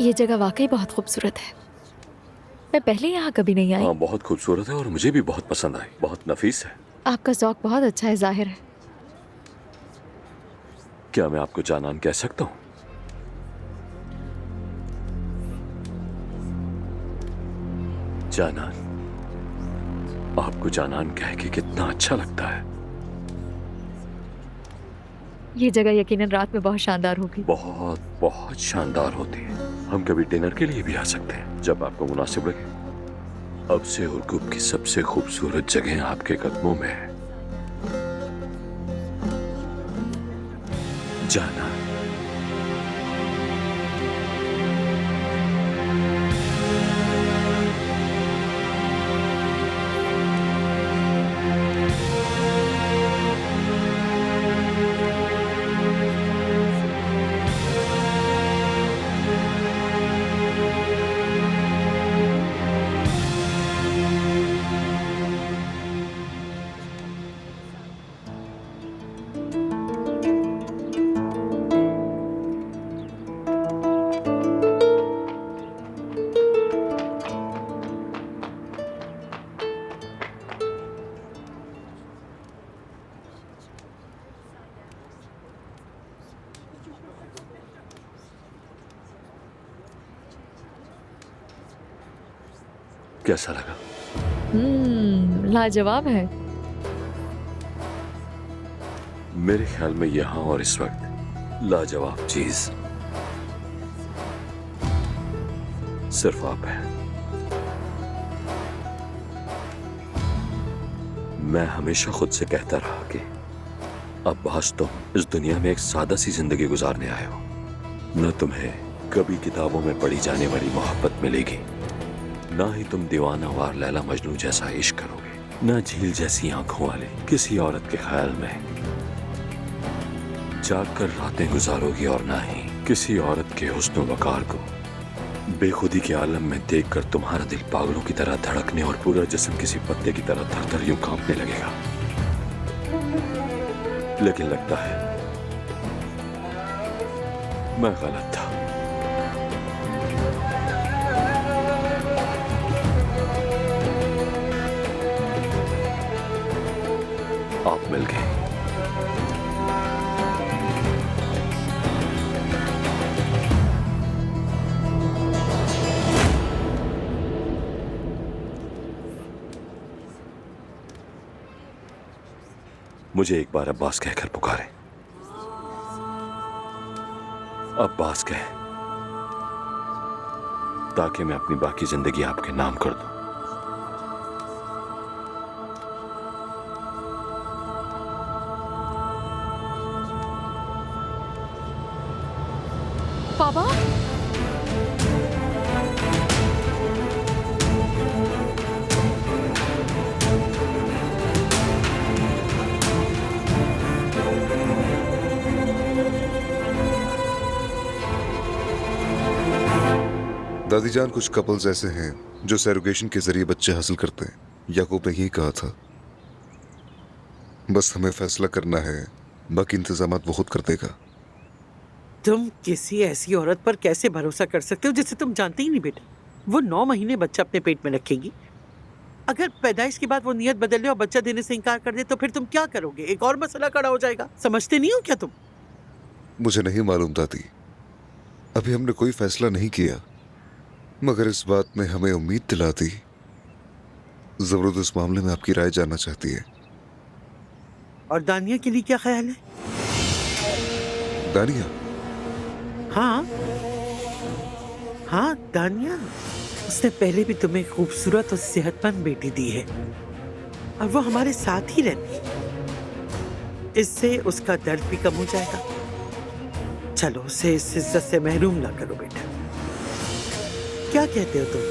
ये जगह वाकई बहुत खूबसूरत है। मैं पहले यहाँ कभी नहीं आई। हाँ, बहुत खूबसूरत है और मुझे भी बहुत पसंद आई। बहुत नफीस है। आपका ज़ौक बहुत अच्छा है, जाहिर है। क्या मैं आपको जानान कह सकता हूँ? जानान, आपको जानान कह के कितना अच्छा लगता है। ये जगह यकीनन रात में बहुत शानदार होगी। बहुत बहुत शानदार होती है। हम कभी डिनर के लिए भी आ सकते हैं जब आपको मुनासिब लगे। अब से उर्गुप की सबसे खूबसूरत जगह आपके कदमों में है। जाना। कैसा लगा? लाजवाब है। मेरे ख्याल में यहां और इस वक्त लाजवाब चीज सिर्फ आप हैं। मैं हमेशा खुद से कहता रहा कि अब्बास, तुम इस दुनिया में एक सादा सी जिंदगी गुजारने आए हो। न तुम्हें कभी किताबों में पढ़ी जाने वाली मोहब्बत मिलेगी, ना ही तुम दीवाना वार लैला मजनू जैसा इश्क करोगे, ना झील जैसी आंखों वाले किसी औरत के ख्याल में जागकर रातें गुजारोगी, और ना ही किसी औरत के हुस्न वकार को बेखुदी के आलम में देखकर तुम्हारा दिल पागलों की तरह धड़कने और पूरा जिस्म किसी पत्ते की तरह थर-थर यूं कांपने लगेगा। लेकिन लगता है मैं गलत था। आप मिल गए। मुझे एक बार अब्बास कहकर पुकारे। अब्बास कह, ताकि मैं अपनी बाकी जिंदगी आपके नाम कर दूं। बाबा, दादी जान, कुछ कपल्स ऐसे हैं जो सैरोगेशन के जरिए बच्चे हासिल करते हैं। याकूब ने यही कहा था। बस हमें फैसला करना है, बाकी इंतजाम वो खुद कर देगा। तुम किसी ऐसी औरत पर कैसे भरोसा कर सकते हो जिसे तुम जानते ही नहीं बेटा? वो 9 महीने बच्चा अपने पेट में रखेगी। अगर पैदाइश के बाद वो नियत बदल ले और बच्चा देने से इनकार कर दे तो फिर तुम क्या करोगे? एक और मसला खड़ा हो जाएगा। समझते नहीं हो क्या तुम? मुझे नहीं मालूम दादी, अभी हमने कोई फैसला नहीं किया, मगर इस बात ने हमें उम्मीद दिला दी। जरूर इस मामले में आपकी राय जानना चाहती है। और दानिया के लिए क्या ख्याल है? दानिया? हाँ हाँ, दानिया। उसने पहले भी तुम्हें खूबसूरत और सेहतमंद बेटी दी है और वो हमारे साथ ही रहती है। इससे उसका दर्द भी कम हो जाएगा। चलो उसे इस इज्जत से महरूम ना करो बेटा। क्या कहते हो तुम?